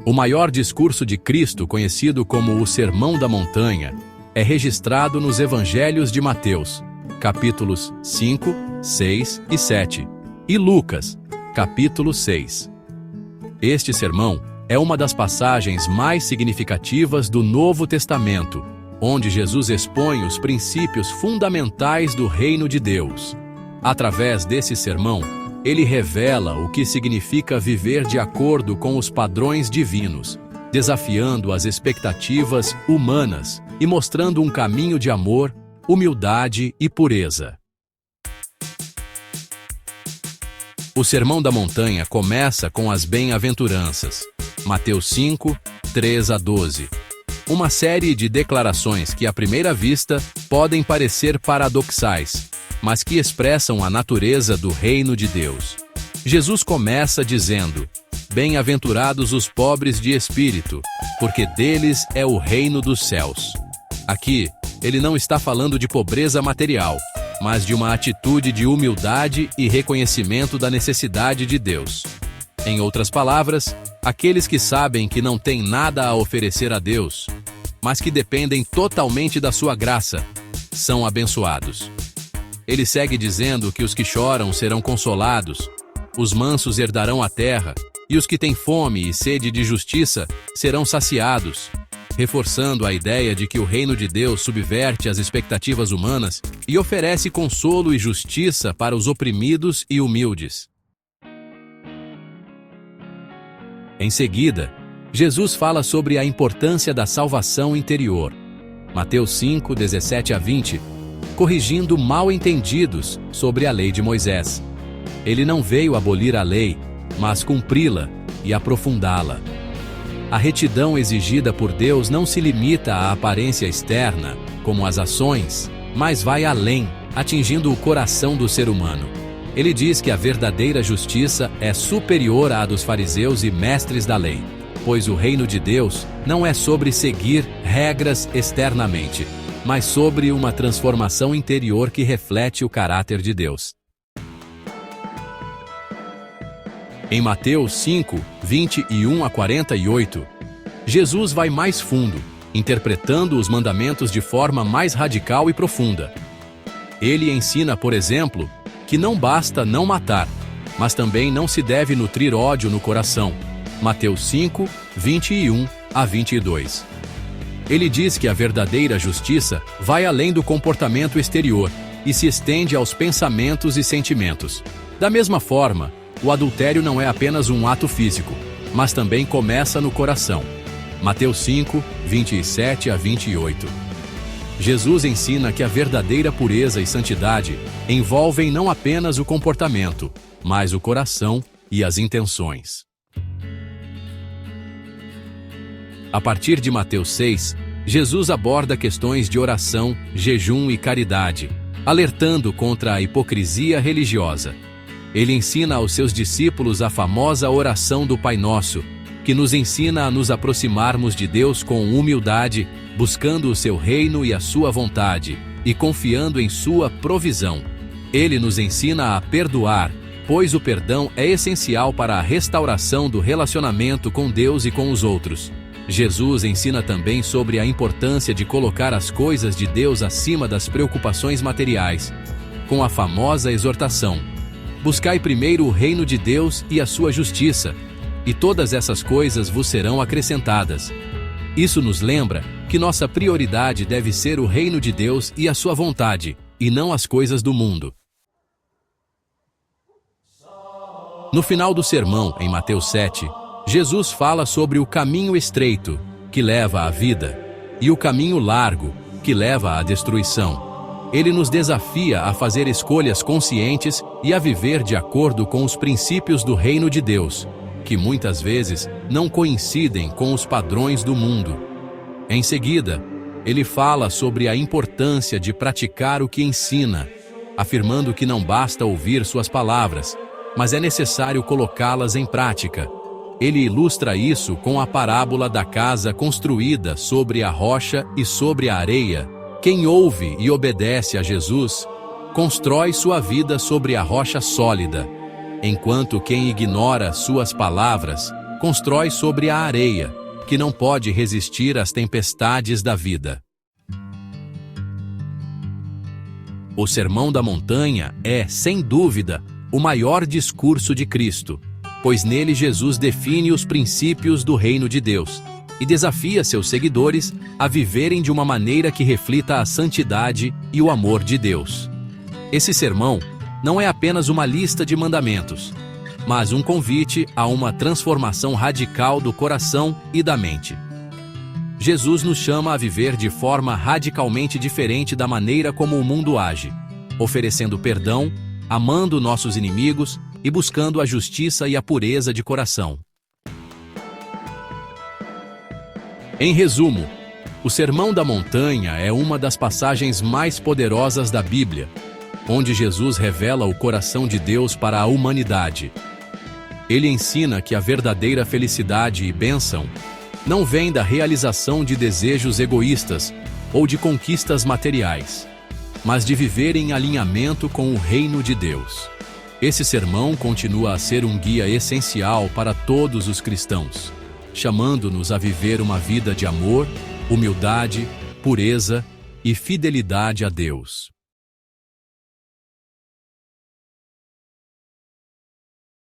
O maior discurso de Cristo, conhecido como o Sermão da Montanha, é registrado nos Evangelhos de Mateus, capítulos 5, 6 e 7, e Lucas, capítulo 6. Este sermão é uma das passagens mais significativas do Novo Testamento, onde Jesus expõe os princípios fundamentais do reino de Deus. Através desse sermão, ele revela o que significa viver de acordo com os padrões divinos, desafiando as expectativas humanas e mostrando um caminho de amor, humildade e pureza. O Sermão da Montanha começa com as bem-aventuranças, Mateus 5, 3 a 12. Uma série de declarações que, à primeira vista, podem parecer paradoxais, mas que expressam a natureza do reino de Deus. Jesus começa dizendo: "Bem-aventurados os pobres de espírito, porque deles é o reino dos céus." Aqui, ele não está falando de pobreza material, mas de uma atitude de humildade e reconhecimento da necessidade de Deus. Em outras palavras, aqueles que sabem que não têm nada a oferecer a Deus, mas que dependem totalmente da sua graça, são abençoados. Ele segue dizendo que os que choram serão consolados, os mansos herdarão a terra, e os que têm fome e sede de justiça serão saciados, reforçando a ideia de que o reino de Deus subverte as expectativas humanas e oferece consolo e justiça para os oprimidos e humildes. Em seguida, Jesus fala sobre a importância da salvação interior. Mateus 5, 17 a 20, corrigindo mal-entendidos sobre a lei de Moisés. Ele não veio abolir a lei, mas cumpri-la e aprofundá-la. A retidão exigida por Deus não se limita à aparência externa, como as ações, mas vai além, atingindo o coração do ser humano. Ele diz que a verdadeira justiça é superior à dos fariseus e mestres da lei, pois o reino de Deus não é sobre seguir regras externamente, mas sobre uma transformação interior que reflete o caráter de Deus. Em Mateus 5, 21 a 48, Jesus vai mais fundo, interpretando os mandamentos de forma mais radical e profunda. Ele ensina, por exemplo, que não basta não matar, mas também não se deve nutrir ódio no coração. Mateus 5, 21 a 22. Ele diz que a verdadeira justiça vai além do comportamento exterior e se estende aos pensamentos e sentimentos. Da mesma forma, o adultério não é apenas um ato físico, mas também começa no coração. Mateus 5, 27 a 28. Jesus ensina que a verdadeira pureza e santidade envolvem não apenas o comportamento, mas o coração e as intenções. A partir de Mateus 6, Jesus aborda questões de oração, jejum e caridade, alertando contra a hipocrisia religiosa. Ele ensina aos seus discípulos a famosa oração do Pai Nosso, que nos ensina a nos aproximarmos de Deus com humildade, buscando o seu reino e a sua vontade, e confiando em sua provisão. Ele nos ensina a perdoar, pois o perdão é essencial para a restauração do relacionamento com Deus e com os outros. Jesus ensina também sobre a importância de colocar as coisas de Deus acima das preocupações materiais, com a famosa exortação: "Buscai primeiro o reino de Deus e a sua justiça, e todas essas coisas vos serão acrescentadas." Isso nos lembra que nossa prioridade deve ser o reino de Deus e a sua vontade, e não as coisas do mundo. No final do sermão, em Mateus 7, Jesus fala sobre o caminho estreito, que leva à vida, e o caminho largo, que leva à destruição. Ele nos desafia a fazer escolhas conscientes e a viver de acordo com os princípios do reino de Deus, que muitas vezes não coincidem com os padrões do mundo. Em seguida, ele fala sobre a importância de praticar o que ensina, afirmando que não basta ouvir suas palavras, mas é necessário colocá-las em prática. Ele ilustra isso com a parábola da casa construída sobre a rocha e sobre a areia. Quem ouve e obedece a Jesus, constrói sua vida sobre a rocha sólida, enquanto quem ignora suas palavras constrói sobre a areia, que não pode resistir às tempestades da vida. O Sermão da Montanha é, sem dúvida, o maior discurso de Cristo, pois nele Jesus define os princípios do reino de Deus e desafia seus seguidores a viverem de uma maneira que reflita a santidade e o amor de Deus. Esse sermão não é apenas uma lista de mandamentos, mas um convite a uma transformação radical do coração e da mente. Jesus nos chama a viver de forma radicalmente diferente da maneira como o mundo age, oferecendo perdão, amando nossos inimigos e buscando a justiça e a pureza de coração. Em resumo, o Sermão da Montanha é uma das passagens mais poderosas da Bíblia, onde Jesus revela o coração de Deus para a humanidade. Ele ensina que a verdadeira felicidade e bênção não vem da realização de desejos egoístas ou de conquistas materiais, mas de viver em alinhamento com o reino de Deus. Esse sermão continua a ser um guia essencial para todos os cristãos, chamando-nos a viver uma vida de amor, humildade, pureza e fidelidade a Deus.